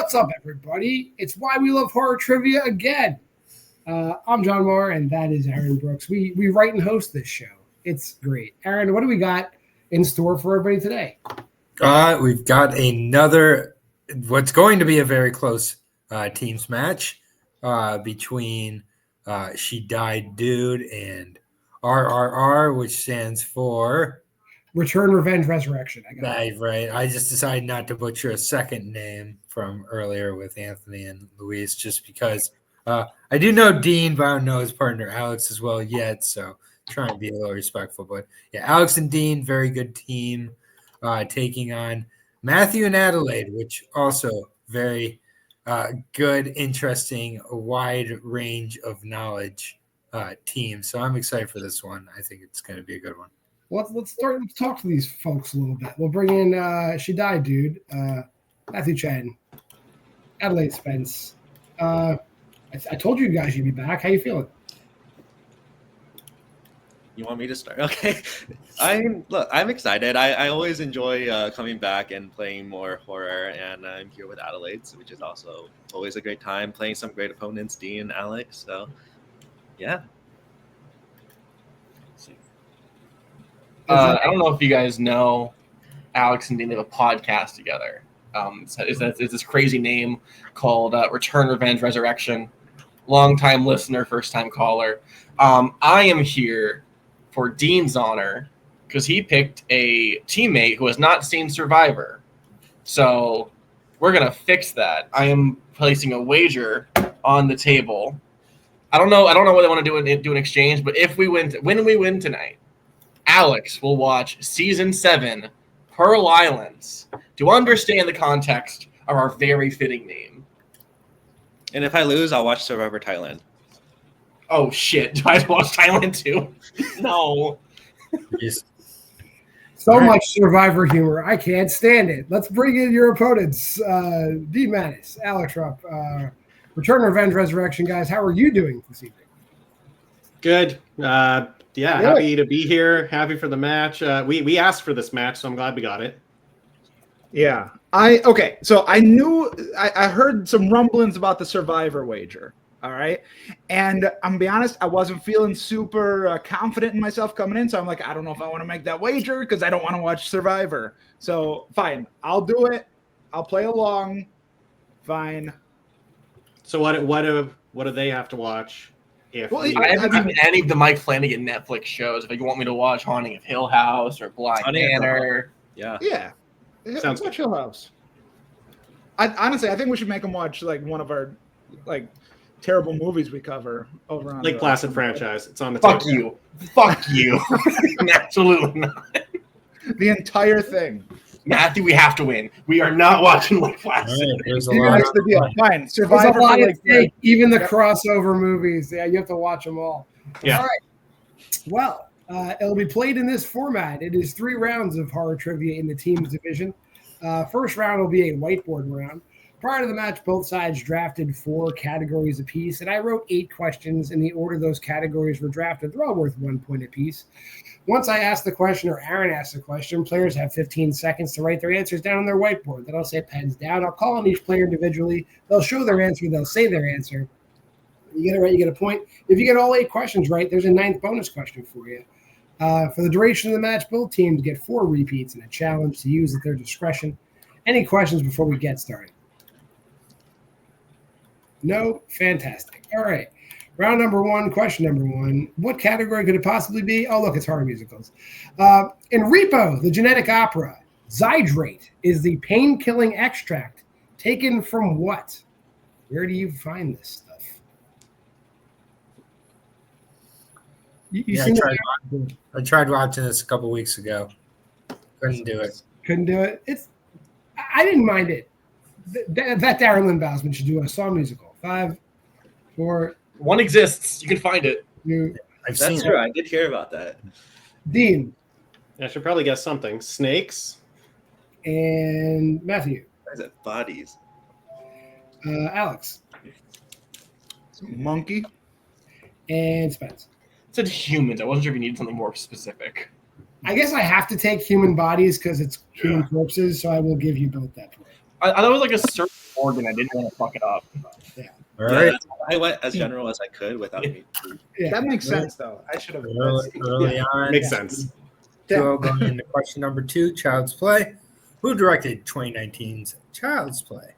What's up, everybody? It's Why We Love Horror Trivia again. I'm JWMaher, and that is Aaron Brooks. We write and host this show. It's great. Aaron, what do we got in store for everybody today? We've got another, what's going to be a very close teams match between She Died Dude and RRR, which stands for Return, Revenge, Resurrection. Right. I just decided not to butcher a second name from earlier with Anthony and Luis just because I do know Dean, but I don't know his partner Alex as well yet, so trying to be a little respectful. But yeah, Alex and Dean, very good team, taking on Matthew and Adelaide, which also very good, interesting, a wide range of knowledge team. So I'm excited for this one. I think it's going to be a good one. Let's talk to these folks a little bit. We'll bring in She Died Dude, Matthew Chen, Adelaide Spence. I told you guys you'd be back. How you feeling? You want me to start? Okay. I'm excited. I always enjoy coming back and playing more horror, and I'm here with Adelaide, which is also always a great time, playing some great opponents, Dean and Alex. So, yeah. I don't know if you guys know, Alex and Dean have a podcast together. It's this crazy name called Return, Revenge, Resurrection. Long-time listener, first-time caller. I am here for Dean's honor because he picked a teammate who has not seen Survivor. So we're going to fix that. I am placing a wager on the table. I don't know what they want to do an exchange, but when we win tonight, Alex will watch Season 7, Pearl Islands, to understand the context of our very fitting name. And if I lose, I'll watch Survivor Thailand. Oh, shit. Do I have to watch Thailand, too? No. Yes. So much Survivor humor. I can't stand it. Let's bring in your opponents. D. Manness, Alex Rupp, Return, Revenge, Resurrection. Guys, how are you doing this evening? Good. Happy to be here. Happy for the match. We asked for this match, so I'm glad we got it. Yeah. So I knew I heard some rumblings about the Survivor wager. All right. And I'm gonna be honest, I wasn't feeling super confident in myself coming in. So I'm like, I don't know if I want to make that wager because I don't want to watch Survivor. So fine, I'll do it. I'll play along. Fine. So what do they have to watch? I haven't seen any of the Mike Flanagan Netflix shows. If you want me to watch Haunting of Hill House or Blind Manor. Yeah. Sounds good. Hill House. I think we should make them watch like one of our terrible movies we cover over on Placid Franchise. It's on the Fuck table. Fuck you. Absolutely not. The entire thing. Matthew, we have to win. We are not watching Lake Placid. Right, there's a That's the deal. Fine. Survivor. There's a lot at stake. Even the crossover movies. Yeah, you have to watch them all. Yeah. All right. Well, it'll be played in this format. It is 3 rounds of horror trivia in the teams division. First round will be a whiteboard round. Prior to the match, both sides drafted 4 categories apiece, and I wrote 8 questions in the order those categories were drafted. They're all worth 1 point apiece. Once I ask the question or Aaron asks the question, players have 15 seconds to write their answers down on their whiteboard. Then I'll say pens down. I'll call on each player individually. They'll show their answer. They'll say their answer. You get it right, you get a point. If you get all 8 questions right, there's a 9th bonus question for you. For the duration of the match, both teams get 4 repeats and a challenge to use at their discretion. Any questions before we get started? No? Fantastic. All right. Round number 1, question number 1. What category could it possibly be? Oh, look, it's horror musicals. In Repo, the genetic opera, Zydrate is the pain-killing extract taken from what? Where do you find this stuff? I tried watching this a couple weeks ago. Couldn't do it. I didn't mind it. That Darren Lynn Bousman should do a song musical. 5, 4. One exists. You can find it. That's true. I did hear about that. Dean. I should probably guess something. Snakes. And Matthew. Why is it bodies? Alex. Monkey. And Spence. It said humans. I wasn't sure if you needed something more specific. I guess I have to take human bodies because it's human corpses, so I will give you both that point. I thought it was like a certain organ. I didn't want to fuck it up. All right. I went as general as I could without me. Yeah. That makes sense, though. I should have. Early on. Makes sense. So going into question number 2, Child's Play. Who directed 2019's Child's Play?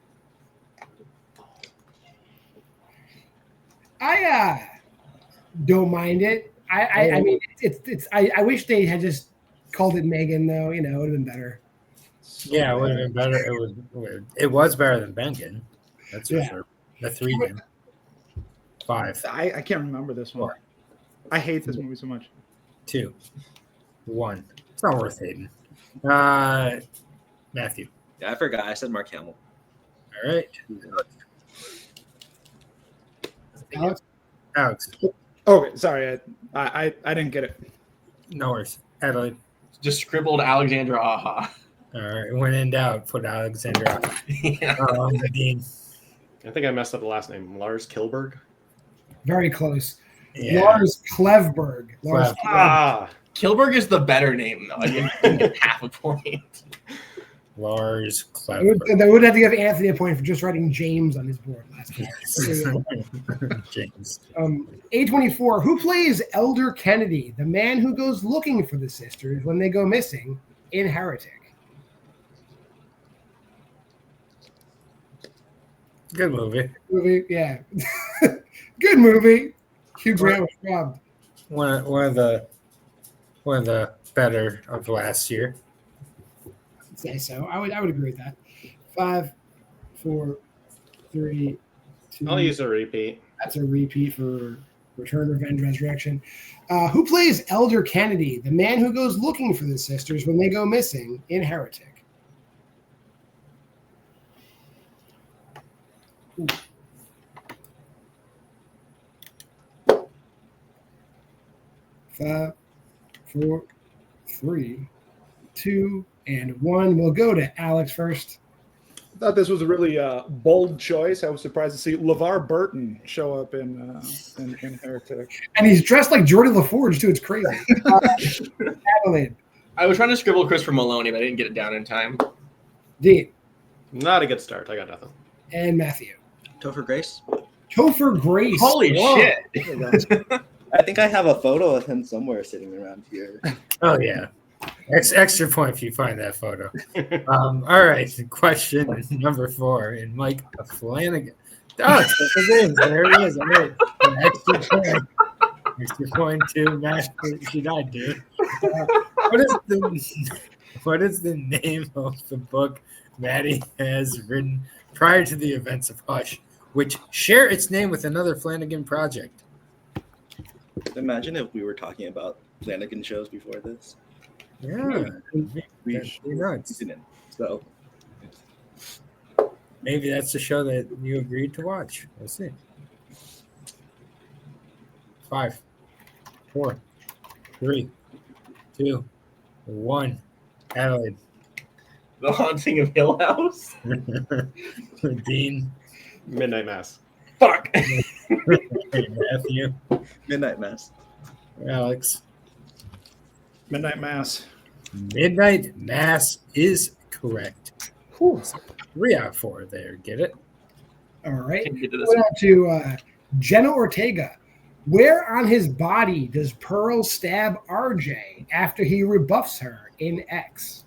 I don't mind it. I mean, it's. I wish they had just called it Megan, though. You know, it would have been better. Yeah, it would have been better. It was better than Bengen. That's for Yeah. sure. The 3 game. 5, I can't remember this one. 4, I hate this movie so much. 2, 1. It's not worth hating. Matthew. Yeah, I forgot. I said Mark Hamill. All right. Alex. Okay, sorry. I didn't get it. No worries. Adelaide. Just scribbled Alexandra Aha. All right. When in doubt, put Alexander out. Yeah. Dean. I think I messed up the last name. Lars Kilberg. Very close. Yeah. Lars Klevberg. Lars Klev. Ah, Kilberg is the better name, though. I didn't get half a point. Lars They would have to give Anthony a point for just writing James on his board last time. James. A24. Who plays Elder Kennedy, the man who goes looking for the sisters when they go missing in Heretic? Good movie. Yeah. Good movie. Hugh Grant was robbed. One of the better of last year. I'd say so. I would agree with that. 5, 4, 3, 2. I'll use a repeat. That's a repeat for Return, Revenge, Resurrection. Who plays Elder Kennedy, the man who goes looking for the sisters when they go missing in Heretic? Ooh. 5, 4, 3, 2, and 1. We'll go to Alex first. I thought this was a really bold choice. I was surprised to see LeVar Burton show up in Heretic. And he's dressed like Geordie LaForge, too. It's crazy. Adelaide. I was trying to scribble Christopher Maloney, but I didn't get it down in time. Dean. Not a good start. I got nothing. And Matthew. Topher Grace. Topher Grace. Holy shit. I think I have a photo of him somewhere sitting around here. Oh yeah. Extra point if you find that photo. All right. Question number 4. And Mike Flanagan. Oh, there he is. All right. Extra point. Extra point to Matt. She died, dude. What is the name of the book Maddie has written prior to the events of Hush, which share its name with another Flanagan project? Imagine if we were talking about Flanagan shows before this. Yeah. We That'd be nuts. didn't. So Maybe that's the show that you agreed to watch. We'll see. 5, 4, 3, 2, 1. Adelaide. The Haunting of Hill House. Dean. Midnight Mass. Fuck. Matthew. Midnight Mass. Alex. Midnight Mass. Midnight Mass is correct. Whew. 3 out of 4 there. Get it? All right. Can't get to this Going on to Jenna Ortega. Where on his body does Pearl stab RJ after he rebuffs her in X?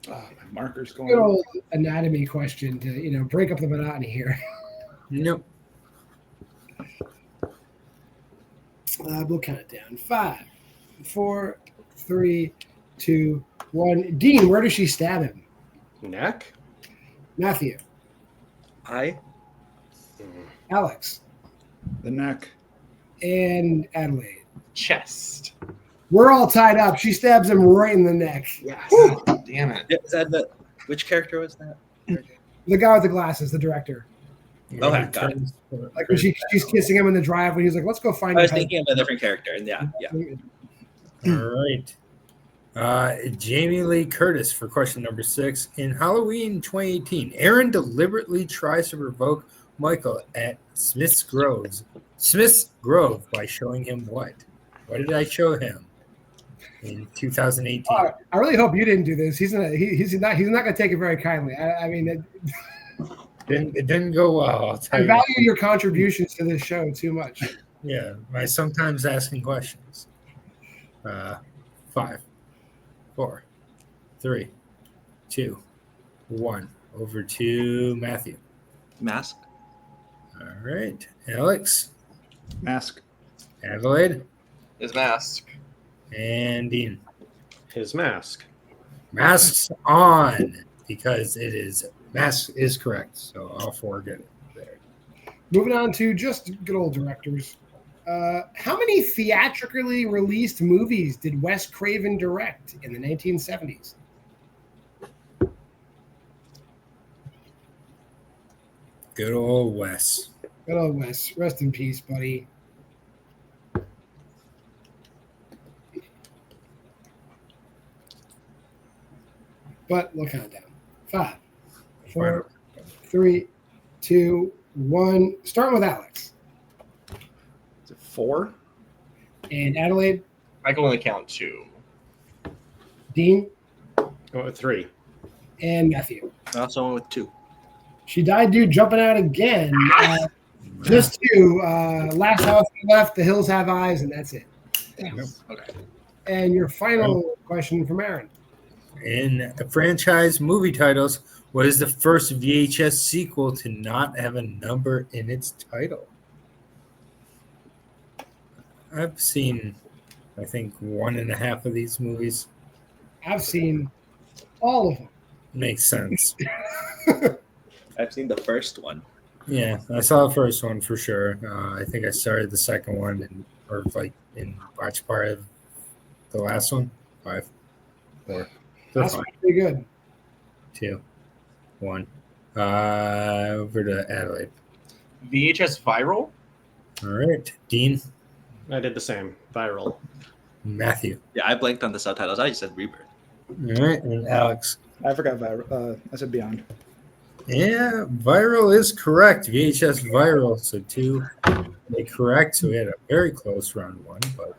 Oh, my marker's Good going. old anatomy question to break up the monotony here. Nope. We'll count it down. 5, 4, 3, 2, 1. Dean, where does she stab him? Neck? Matthew, I Alex, The neck. and Adelaide. chest. We're all tied up. She stabs him right in the neck. Yes. Damn it. Yeah, is that which character was that? The guy with the glasses, the director. Okay, got it. Like when she's kissing him in the driveway, he's like, "Let's go find." I was your thinking of a different character, and yeah. All right. Jamie Lee Curtis for question number 6. In Halloween 2018, Aaron deliberately tries to provoke Michael at Smith's Grove by showing him what? What did I show him? in 2018. I really hope you didn't do this. He's not going to take it very kindly. I mean, It didn't go well. I'll tell I you. value your contributions to this show too much. Yeah, by sometimes asking questions. 5, 4, 3, 2, 1. Over to Matthew. Mask. All right, Alex, Mask. Adelaide, His mask. and Dean. His mask. Masks on because mask is correct. So all 4 get it there. Moving on to just good old directors. How many theatrically released movies did Wes Craven direct in the 1970s? Good old Wes. Good old Wes. Rest in peace, buddy. But we'll count down. 5, 4, 3, 2, 1. Starting with Alex. Is it 4? And Adelaide. I can only count 2. Dean. Go with 3. And Matthew. I also went with 2. She died, dude, jumping out again. Just 2. Last house left, the hills have eyes, and that's it. Okay. And your final question from Aaron. In franchise movie titles, what is the first VHS sequel to not have a number in its title? I've seen, I think, 1.5 of these movies. I've seen all of them. Makes sense. I've seen the first one. Yeah, I saw the first one for sure. I think I started the second one and watched part of the last one. 5, 4. That's pretty good. 2, 1. Over to Adelaide. VHS Viral? All right, Dean, I did the same. Viral. Matthew. Yeah, I blanked on the subtitles. I just said Rebirth. All right, and Alex. I forgot Viral. I said Beyond. Yeah, Viral is correct. VHS Viral. So 2 correct. So we had a very close round 1, but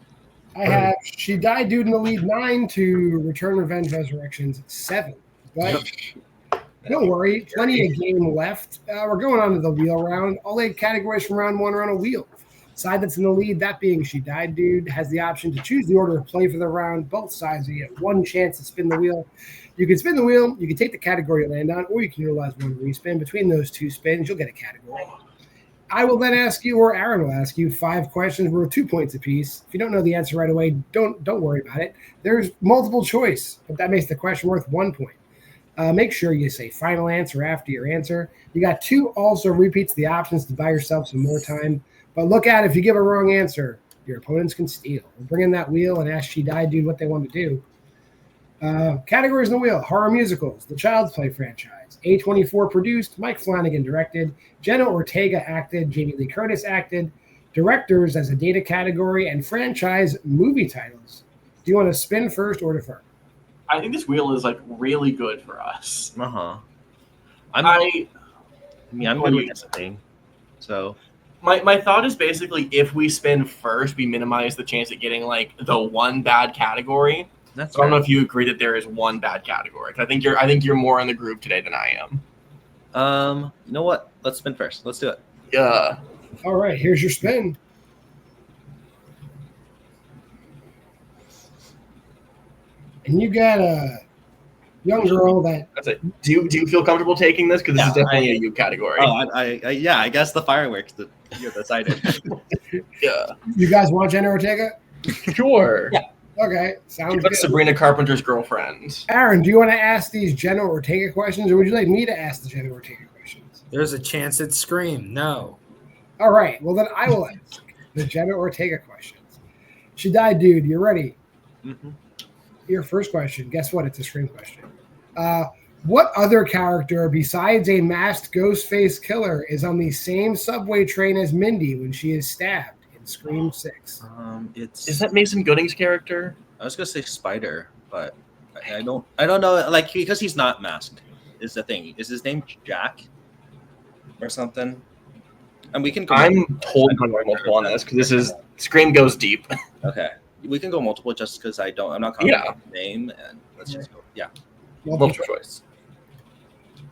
I have She Died, Dude in the Lead 9 to Return, Revenge, Resurrections 7. But don't worry, plenty of game left. We're going on to the wheel round. All 8 categories from round 1 are on a wheel. Side that's in the lead, that being She Died, Dude, has the option to choose the order of play for the round. Both sides, you get 1 chance to spin the wheel. You can spin the wheel, you can take the category you land on, or you can utilize 1 respin. Between those 2 spins, you'll get a category. I will then ask you, or Aaron will ask you, 5 questions worth 2 points apiece. If you don't know the answer right away, don't worry about it. There's multiple choice, but that makes the question worth 1 point. Make sure you say final answer after your answer. You got 2 also repeats the options to buy yourself some more time. But look out, if you give a wrong answer, your opponents can steal. We'll bring in that wheel and ask She Died, Dude what they want to do. Categories in the wheel: horror musicals, the Child's Play franchise, A24 produced, Mike Flanagan directed, Jenna Ortega acted, Jamie Lee Curtis acted, directors as a data category, and franchise movie titles. Do you want to spin first or defer? I think this wheel is like really good for us. I'm good with anything. So my thought is basically if we spin first, we minimize the chance of getting like the 1 bad category. that's So I don't know if you agree that there is 1 bad category. I think you're more in the group today than I am. You know what? Let's spin first. Let's do it. Yeah. All right, here's your spin. And you got a young girl that That's it. Do you feel comfortable taking this? Because this is definitely a you category. I guess the fireworks that you decided. Yeah. you guys want Jenna Ortega? Sure. Yeah. Okay, sounds That's good. Sabrina Carpenter's girlfriend. Aaron, do you want to ask these Jenna Ortega questions, or would you like me to ask the Jenna Ortega questions? there's a chance at Scream. No. All right, well then I will ask the Jenna Ortega questions. She Died, Dude. You ready? Mm-hmm. Your first question. Guess what? It's a Scream question. What other character besides a masked ghost face killer is on the same subway train as Mindy when she is stabbed in Scream 6? Is that Mason Gooding's character? I was gonna say Spider, but I don't know. Like because he's not masked is the thing. Is his name Jack or something? And we can. I'm totally multiple on this because this is Scream goes deep. Okay. We can go multiple just because I'm not confident with the name, and let's just go. Yeah. Multiple choice.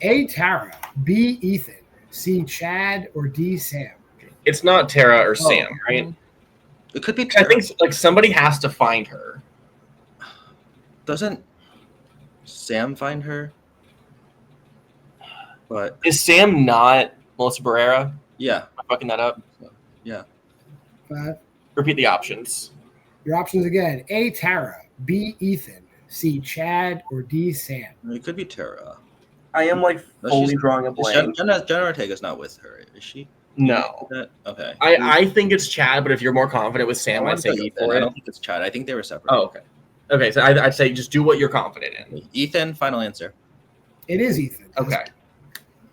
A. Tara, B. Ethan, C. Chad, or D. Sam? It's not Tara or Sam, right? It could be I Tara. think like somebody has to find her. Doesn't Sam find her? But Is Sam not Melissa Barrera? yeah, Am I fucking that up? yeah. 5. Repeat the options. Your options again. A. Tara, B. Ethan, C. Chad, or D. Sam? It could be Tara. I am like No, fully she's- drawing a blank. Jenna Ortega's not with her, is she? No. Okay. I think it's Chad, but if you're more confident with Sam, I'd say Ethan. Ethan. I don't think it's Chad. I think they were separate. Oh, okay. Okay, so I'd say just do what you're confident in. Ethan, final answer. It is Ethan. Okay.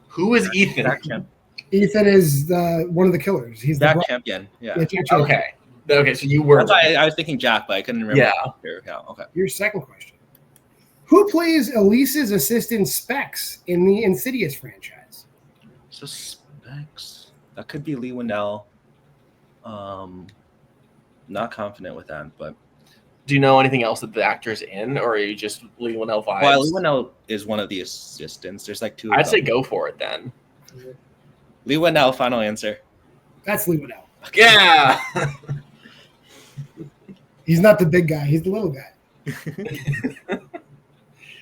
Who is Ethan? Back champ. Ethan is one of the killers. He's the Back bro- champion. Yeah. Yeah, Jack champion. Okay. Okay, so you were. That's why I was thinking Jack, but I couldn't remember. Yeah. Yeah. Okay. Your second question. Who plays Elise's assistant Specs in the Insidious franchise? So Specs. That could be Lee Winnell. Not confident with that, but Do you know anything else that the actor's in, or are you just Lee Winnell vibes? well, Lee Winnell is one of the assistants. There's like two. Of I'd them. say go for it then. Lee Winnell, final answer. That's Lee Winnell. Yeah. He's not the big guy. He's the little guy.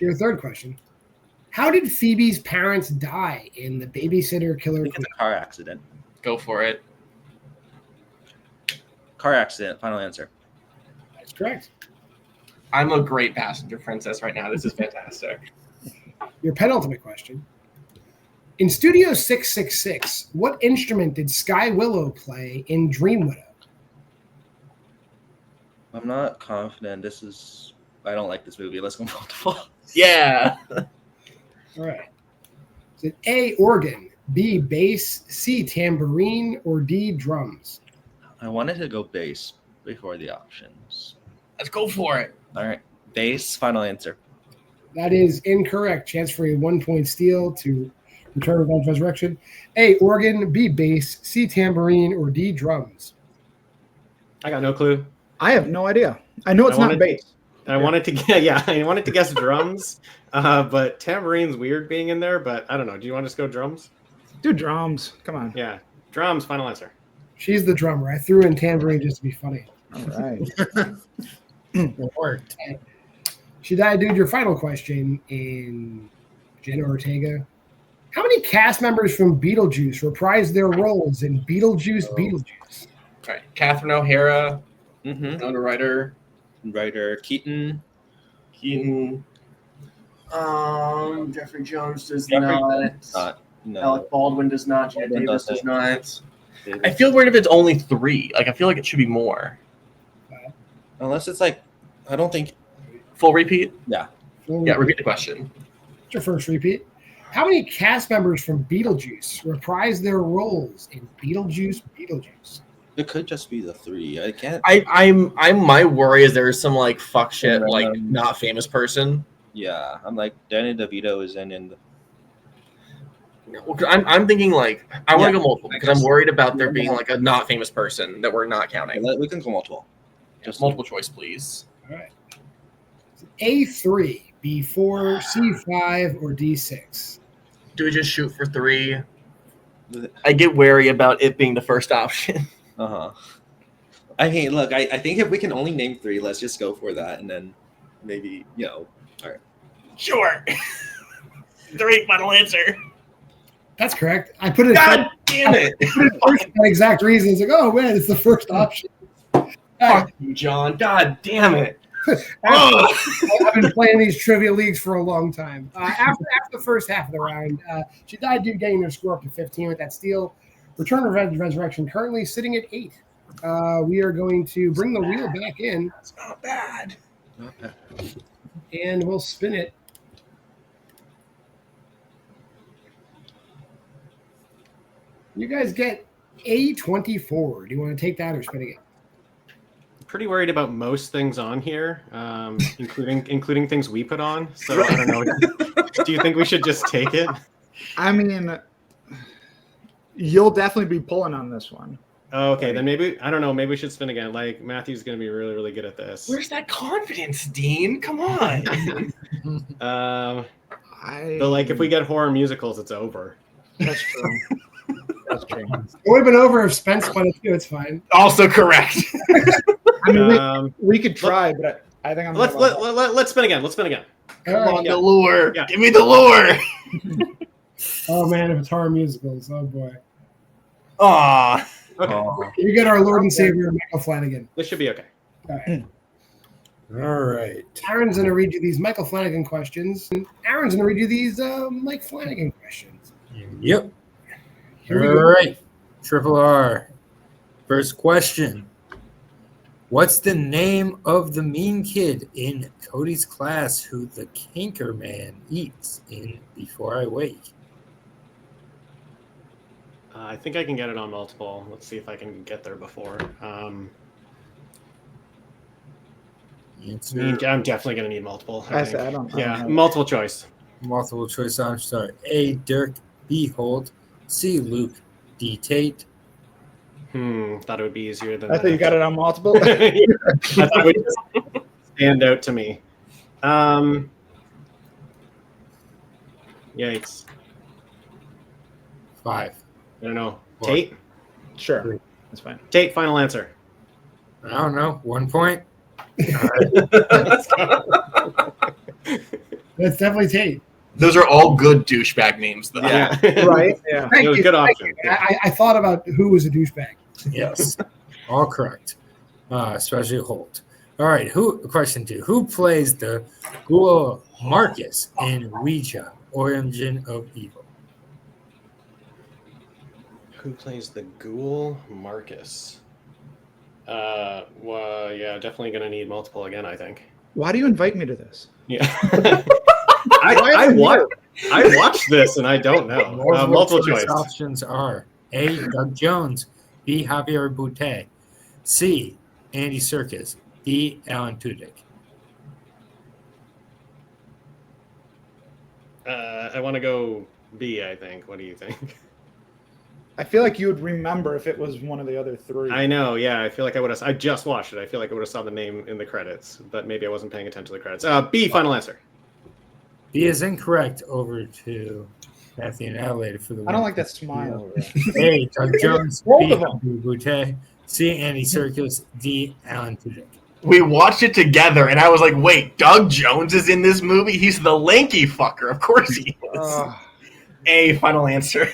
Your third question. How did Phoebe's parents die in The Babysitter I Killer think Queen? it's a car accident. Go for it. Car accident, final answer. That's correct. I'm a great passenger princess right now. This is fantastic. Your penultimate question. In Studio 666, what instrument did Sky Willow play in Dream Widow? I'm not confident. I don't like this movie. Let's go multiple. Yeah. All right. Is it A, organ, B, bass, C, tambourine, or D, drums? I wanted to go bass before the options. Let's go for it. All right. Bass, final answer. That is incorrect. Chance for a 1-point steal to Return of Revenge Resurrection. A, organ, B, bass, C, tambourine, or D, drums? I got no clue. I have no idea. I know it's not bass. I wanted to guess drums, but tambourine's weird being in there. But I don't know. Do you want to just go drums? Do drums. Come on. Yeah, drums. Final answer. She's the drummer. I threw in tambourine just to be funny. All right. It worked. She died, dude. Your final question in Jenna Ortega. How many cast members from Beetlejuice reprised their roles in Beetlejuice? Right. Catherine O'Hara, Mm-hmm. Winona Ryder, Writer Keaton. Keaton. Jeffrey Jones does Jeffrey not. No. Alec Baldwin does not. Gina Baldwin Davis doesn't. does not. I feel weird if it's only 3. Like I feel like it should be more. Unless it's like, I don't think. Full repeat. Yeah. Well, Yeah. Repeat the question. It's your first repeat. How many cast members from Beetlejuice reprised their roles in Beetlejuice? It could just be the 3. I can't. I'm my worry is there's some like fuck shit like not famous person. Yeah. I'm like, Danny DeVito is in the. I'm thinking like I want to Yeah. go multiple because I'm worried about there being like a not famous person that we're not counting. We can go multiple. Just multiple choice, please. All right. A3, B4, C5, or D6? Do we just shoot for 3? I get wary about it being the first option. Uh-huh. I mean, look, I think if we can only name 3, let's just go for that, and then maybe, all right. Sure. 3 final answer. That's correct. I put it God damn it. for that exact reason. It's like, oh man, it's the first option. Fuck you, John. God damn it. I've been playing these trivia leagues for a long time. After the first half of the round, she died due getting her score up to 15 with that steal. Return of Resurrection currently sitting at 8. We are going to bring the wheel back in. That's not bad. And we'll spin it. You guys get A24. Do you want to take that or spin again? Pretty worried about most things on here, including things we put on. So I don't know. Do you think we should just take it? I mean, you'll definitely be pulling on this one. Oh, okay, then maybe I don't know. Maybe we should spin again. Like Matthew's gonna be really, really good at this. Where's that confidence, Dean? Come on. But like, if we get horror musicals, it's over. That's true. That's true. It would have been over if Spence won it too. It's fine. Also correct. I mean, we could try, but I think I'm. Let's spin again. Let's spin again. Come on, Yeah. the lure. Yeah. Give me the lure. Oh man, if it's horror musicals, oh boy. Aw. Okay, We get our Lord and Savior Michael Flanagan. this should be okay. All right. All right. Aaron's going to read you these Michael Flanagan questions. And Aaron's going to read you these Mike Flanagan questions. Yep. Here we All go. right. Triple R. First question. What's the name of the mean kid in Cody's class who the canker man eats in Before I Wake? I think I can get it on multiple. Let's see if I can get there before. Answer. I'm definitely going to need multiple. I think. don't Yeah, know. multiple choice. Multiple choice options are A. Dirk, B. Holt, C. Luke, D. Tate. Thought it would be easier than I that. thought you got it on multiple. I thought it would just stand out to me. Yikes. 5. I don't know. Four. Tate? Sure, that's fine. Tate, final answer. I don't know. 1 point. That's definitely Tate. Those are all good douchebag names, though. Yeah. Right? Yeah. It was a good option. I thought about who was a douchebag. Yes. All correct. Especially Holt. All right. Question 2. Who plays the ghoul Marcus in Ouija, Origin of Evil? Who plays the ghoul? Marcus. Well, yeah, definitely going to need multiple again, I think. Why do you invite me to this? Yeah. I watched this and I don't know. Multiple choice. Options are A. Doug Jones, B. Javier Boutte, C. Andy Serkis, D. Alan Tudyk. I want to go B, I think. What do you think? I feel like you would remember if it was one of the other three. I know, yeah. I feel like I would have. I just watched it. I feel like I would have saw the name in the credits, but maybe I wasn't paying attention to the credits. B, final answer. B is incorrect. Over to Matthew and Adelaide for the I don't like that smile. A. Doug Jones, Both B. of them. Javier Boutte, C. Andy Serkis, D. Alan Tudyk. We watched it together, and I was like, wait, Doug Jones is in this movie? He's the lanky fucker. Of course he is. A, final answer.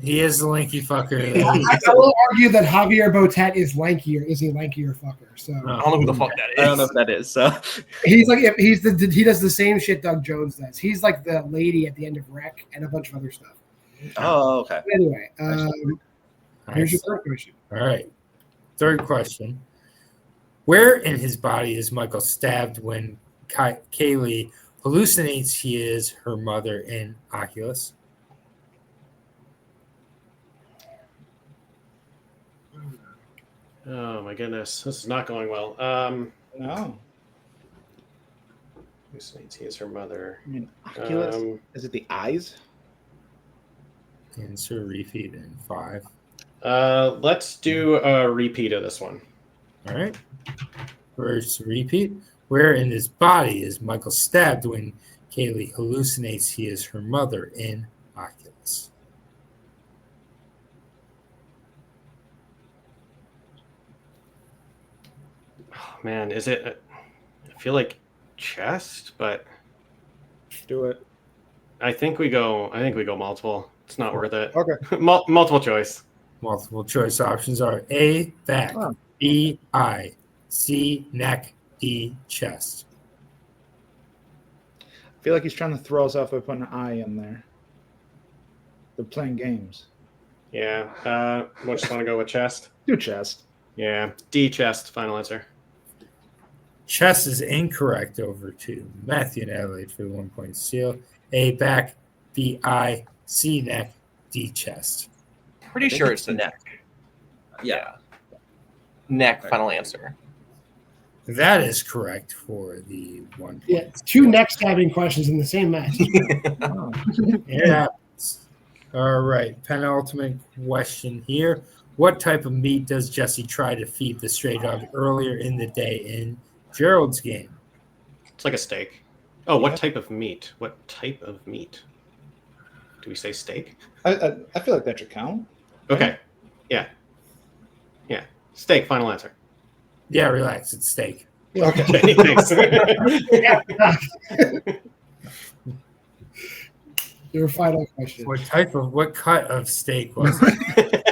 He is the lanky fucker. I will argue that Javier Botet is lankier. Is he lankier fucker? So I don't know who the fuck that is. I don't know if that is. So he's like he does the same shit Doug Jones does. He's like the lady at the end of Rec and a bunch of other stuff. oh, okay. Anyway, here's your third question. All right. Third question. Where in his body is Michael stabbed when Kaylee hallucinates he is her mother in Oculus? Oh my goodness, this is not going well. No. Who says he is her mother? I mean, Oculus. Is it the eyes? Answer repeat in 5. Let's do a repeat of this one. All right. First repeat. Where in his body is Michael stabbed when Kaylee hallucinates he is her mother in Oculus? Oh, man, is it? I feel like chest, but Do it. I think we go multiple. It's not worth it. Okay. Multiple choice. Multiple choice options are A, back, Oh. B, eye, C, neck, D, chest. I feel like he's trying to throw us off by putting an eye in there. They're playing games. Yeah. We just want to go with chest. Do chest. Yeah. D, chest. Final answer. Chest is incorrect. Over to Matthew and Adelaide for the 1 point steal. A, back, B, eye, C, neck, D, chest. Pretty sure it's the neck. Yeah. Neck, final answer. That is correct for the 1 point. Yeah, it's 2 neck stabbing questions in the same match. It happens. All right. Penultimate question here. What type of meat does Jesse try to feed the stray dog earlier in the day in Gerald's game? It's like a steak. Oh, what type of meat? What type of meat? Do we say steak? I feel like that should count. Okay. Yeah. Yeah. Steak, final answer. Yeah, relax. It's steak. Okay. Okay, thanks. Your final question. What cut of steak was it?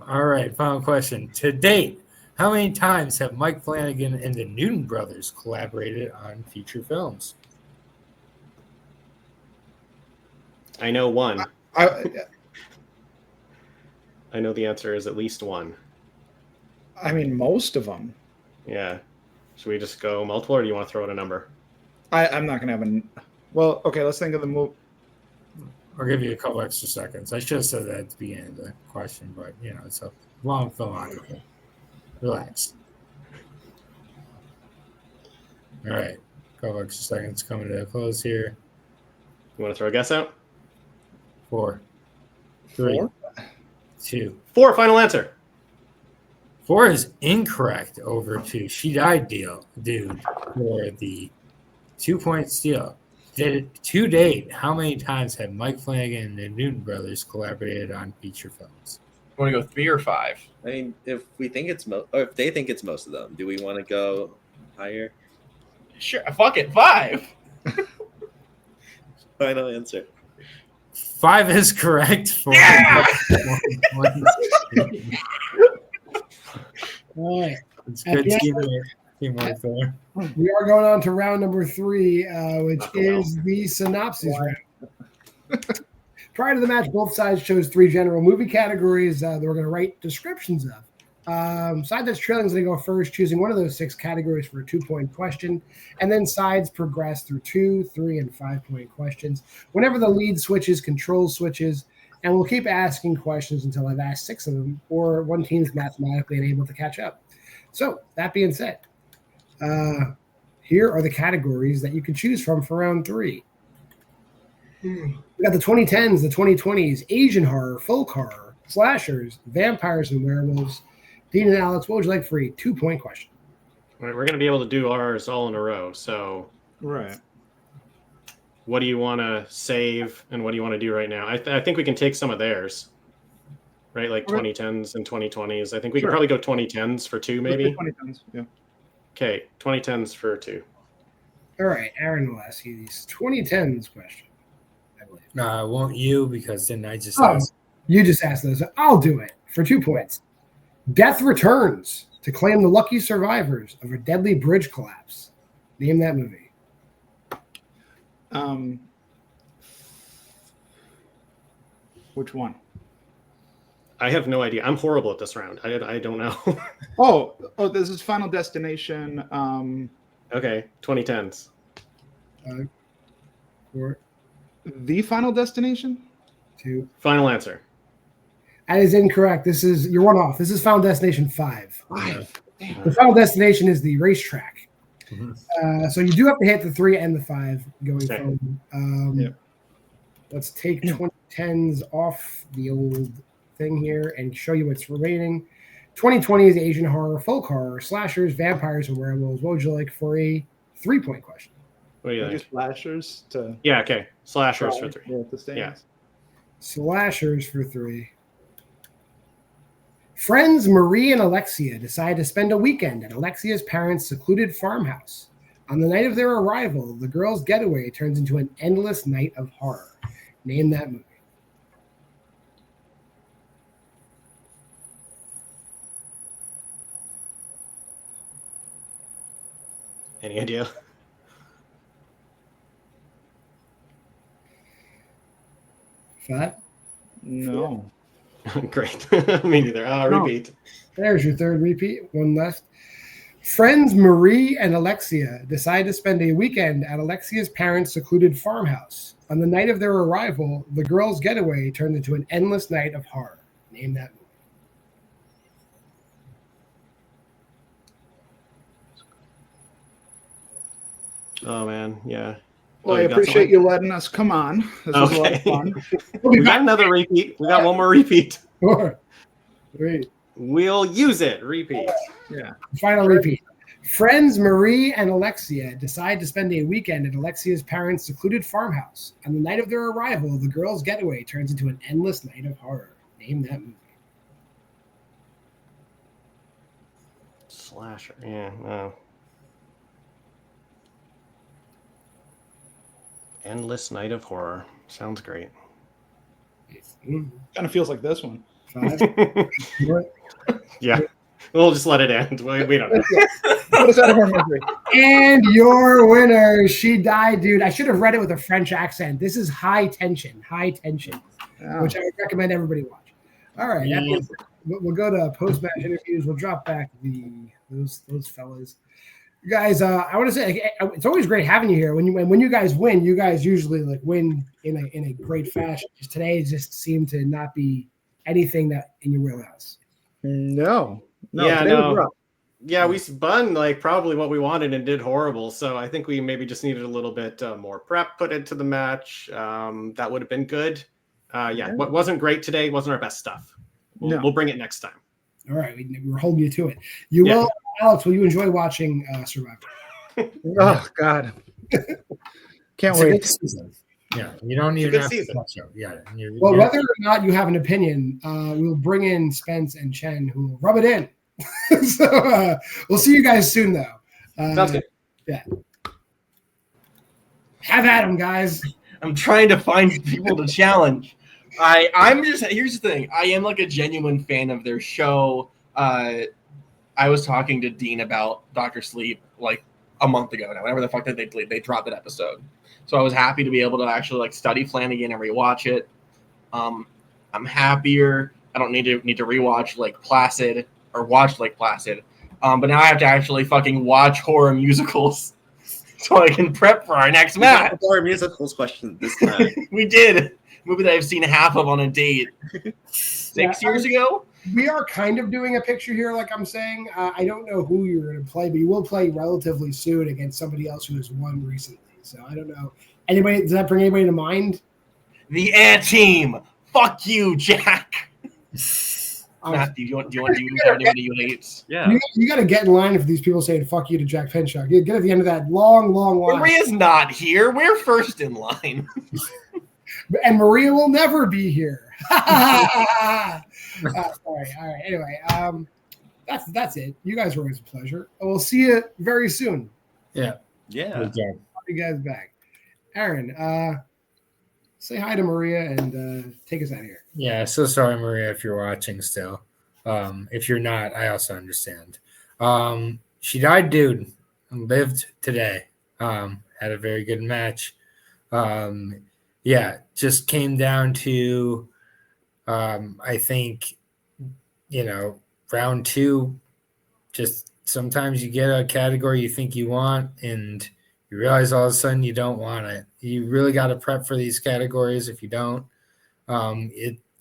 All right, final question. To date, how many times have Mike Flanagan and the Newton brothers collaborated on feature films? I know one. I I know the answer is at least one. mean, most of them. Yeah. Should we just go multiple, or do you want to throw out a number? I'm not gonna have a. Well, okay. Let's think of the move. I'll give you a couple extra seconds. I should have said that at the beginning of the question, but it's a long filmography. Relax. All right, a couple extra seconds coming to a close here. You want to throw a guess out? 4, 3, Four? 2. 4, final answer. 4 is incorrect over 2. She died dude, for the 2-point steal. To date, how many times have Mike Flanagan and the Newton brothers collaborated on feature films? You want to go 3 or 5? I mean, if we think it's or if they think it's most of them, do we want to go higher? Sure. Fuck it. 5. Final answer. 5 is correct. For All right. It's good teamwork there. We are going on to round number 3, which is the synopsis round. Prior to the match, both sides chose 3 general movie categories that we're going to write descriptions of. Side that's trailing is going to go first, choosing one of those 6 categories for a 2-point question, and then sides progress through 2, 3, and 5-point questions. Whenever the lead switches, control switches, and we'll keep asking questions until I've asked 6 of them, or one team's mathematically unable to catch up. So, that being said, here are the categories that you can choose from for round 3. We got the 2010s, the 2020s, Asian horror, folk horror, slashers, vampires, and werewolves. Dean and Alex, what would you like for a 2-point question? All right, we're going to be able to do ours all in a row. So, Right. what do you want to save, and what do you want to do right now? I think we can take some of theirs, right? Like 2010s and 2020s. I think we could probably go 2010s for 2, maybe. 2010s, yeah. Okay, 2010s for 2. All right, Aaron will ask you these 2010s question, I believe. Won't you? Because then I just You just asked those. I'll do it for 2 points. Death returns to claim the lucky survivors of a deadly bridge collapse. Name that movie. Which one? I have no idea. I'm horrible at this round. I don't know. Oh, this is Final Destination. Okay, 2010s. Four, The Final Destination? 2. Final answer. That is incorrect. You're one off. This is Final Destination 5. 5. The Final Destination is the racetrack. So you do have to hit the 3 and the 5 going forward. Let's take 2010s off the old thing here and show you what's remaining. 2020 is Asian horror, folk horror, slashers, vampires, and werewolves. What would you like for a 3-point question? What do you think? Just slashers to Yeah, okay. Slashers for 3. yeah, to stay. Yeah. Slashers for 3. Friends Marie and Alexia decide to spend a weekend at Alexia's parents' secluded farmhouse. On the night of their arrival, the girls' getaway turns into an endless night of horror. Name that movie. Any idea? Five. No. Great. Me neither. Repeat. There's your 3rd repeat. One left. Friends Marie and Alexia decide to spend a weekend at Alexia's parents' secluded farmhouse. On the night of their arrival, the girls' getaway turns into an endless night of horror. Name that movie. Oh, man. Yeah. Well, I you got appreciate you letting us come on. This was a lot of Okay. fun. We got another repeat. We got one more repeat. 4, 3, We'll use it. Repeat. Yeah. Final repeat. Friends Marie and Alexia decide to spend a weekend at Alexia's parents' secluded farmhouse. On the night of their arrival, the girls' getaway turns into an endless night of horror. Name that movie. Slasher. Yeah. No. Endless Night of Horror. Sounds great. Kind of feels like this one. 5, 4, Yeah. We'll just let it end. We don't know. What is that horror movie? And your winner, She Died, Dude. I should have read it with a French accent. This is High Tension, Oh. which I would recommend everybody watch. All right, we'll go to post-match interviews. We'll drop back those fellas. You guys, I want to say it's always great having you here. When you guys win, you guys usually like win in a great fashion. Just today just seemed to not be anything that in your wheelhouse. No. Yeah, today was no. rough. Yeah, we spun like probably what we wanted and did horrible. So I think we maybe just needed a little bit more prep put into the match. That would have been good. What wasn't great today wasn't our best stuff. We'll bring it next time. All right, we're holding you to it. Will, Alex, will you enjoy watching Survivor? Oh God, can't wait. Yeah, you don't even have to watch it. Yeah. Well, whether or not you have an opinion, we'll bring in Spence and Chen who will rub it in. So we'll see you guys soon, though. Sounds good. Yeah. Have at them, guys. I'm trying to find people to challenge. I'm just, here's the thing. I am like a genuine fan of their show. I was talking to Dean about Dr. Sleep like a month ago now, whenever the fuck that they dropped that episode. So I was happy to be able to actually like study Flanagan and rewatch it. I'm happier. I don't need to rewatch like Placid or watch like Placid. But now I have to actually fucking watch horror musicals so I can prep for our next match. Horror musicals question this time. We did. Movie that I've seen half of on a date 6 years ago. We are kind of doing a picture here, like I'm saying. I don't know who you're going to play, but you will play relatively soon against somebody else who has won recently. So I don't know. Anybody? Does that bring anybody to mind? The Air Team. Fuck you, Jack. Matthew, do you want to use anybody you hate? Yeah. You got to get in line for these people saying "fuck you" to Jack Penshaw. Get at the end of that long line. Maria's not here. We're first in line. And Maria will never be here. Sorry. All right. Anyway, that's it. You guys were always a pleasure. We'll see you very soon. Yeah. Yeah. You guys back. Aaron, say hi to Maria and take us out of here. Yeah, so sorry, Maria, if you're watching still. If you're not, I also understand. She died, dude, and lived today. Had a very good match. Just came down to, I think, round 2, just sometimes you get a category you think you want, and you realize all of a sudden you don't want it. You really got to prep for these categories. If you don't,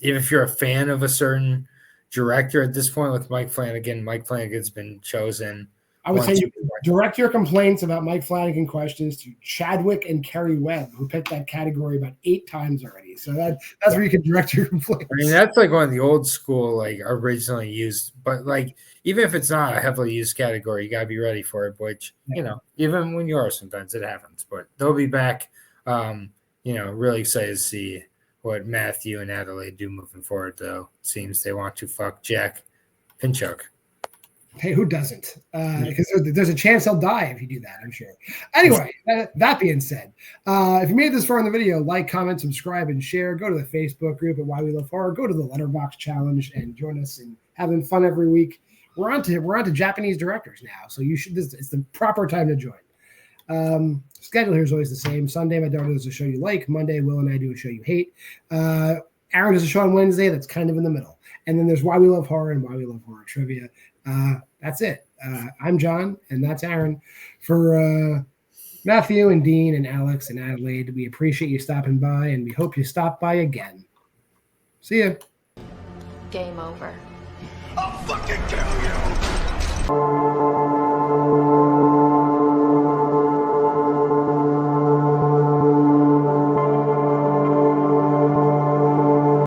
if you're a fan of a certain director at this point with Mike Flanagan's been chosen. I would say you direct your complaints about Mike Flanagan questions to Chadwick and Kerry Webb, who picked that category about 8 times already. So that's where you can direct your complaints. I mean, that's like one of the old school, like originally used, but like even if it's not a heavily used category, you gotta be ready for it. Which even when you are, sometimes it happens. But they'll be back. Really excited to see what Matthew and Adelaide do moving forward. Though seems they want to fuck Jack Pinchuk. Hey, who doesn't? Because there's a chance he'll die if you do that, I'm sure. Anyway, that being said, if you made this far in the video, like, comment, subscribe, and share. Go to the Facebook group at Why We Love Horror. Go to the Letterboxd challenge and join us in having fun every week. We're on to Japanese directors now, so you should. It's the proper time to join. Schedule here is always the same. Sunday, my daughter does a show you like. Monday, Will and I do a show you hate. Aaron does a show on Wednesday that's kind of in the middle. And then there's Why We Love Horror and Why We Love Horror Trivia. That's it. I'm John, and that's Aaron. For Matthew and Dean and Alex and Adelaide, we appreciate you stopping by, and we hope you stop by again. See ya. Game over. I'll fucking kill you!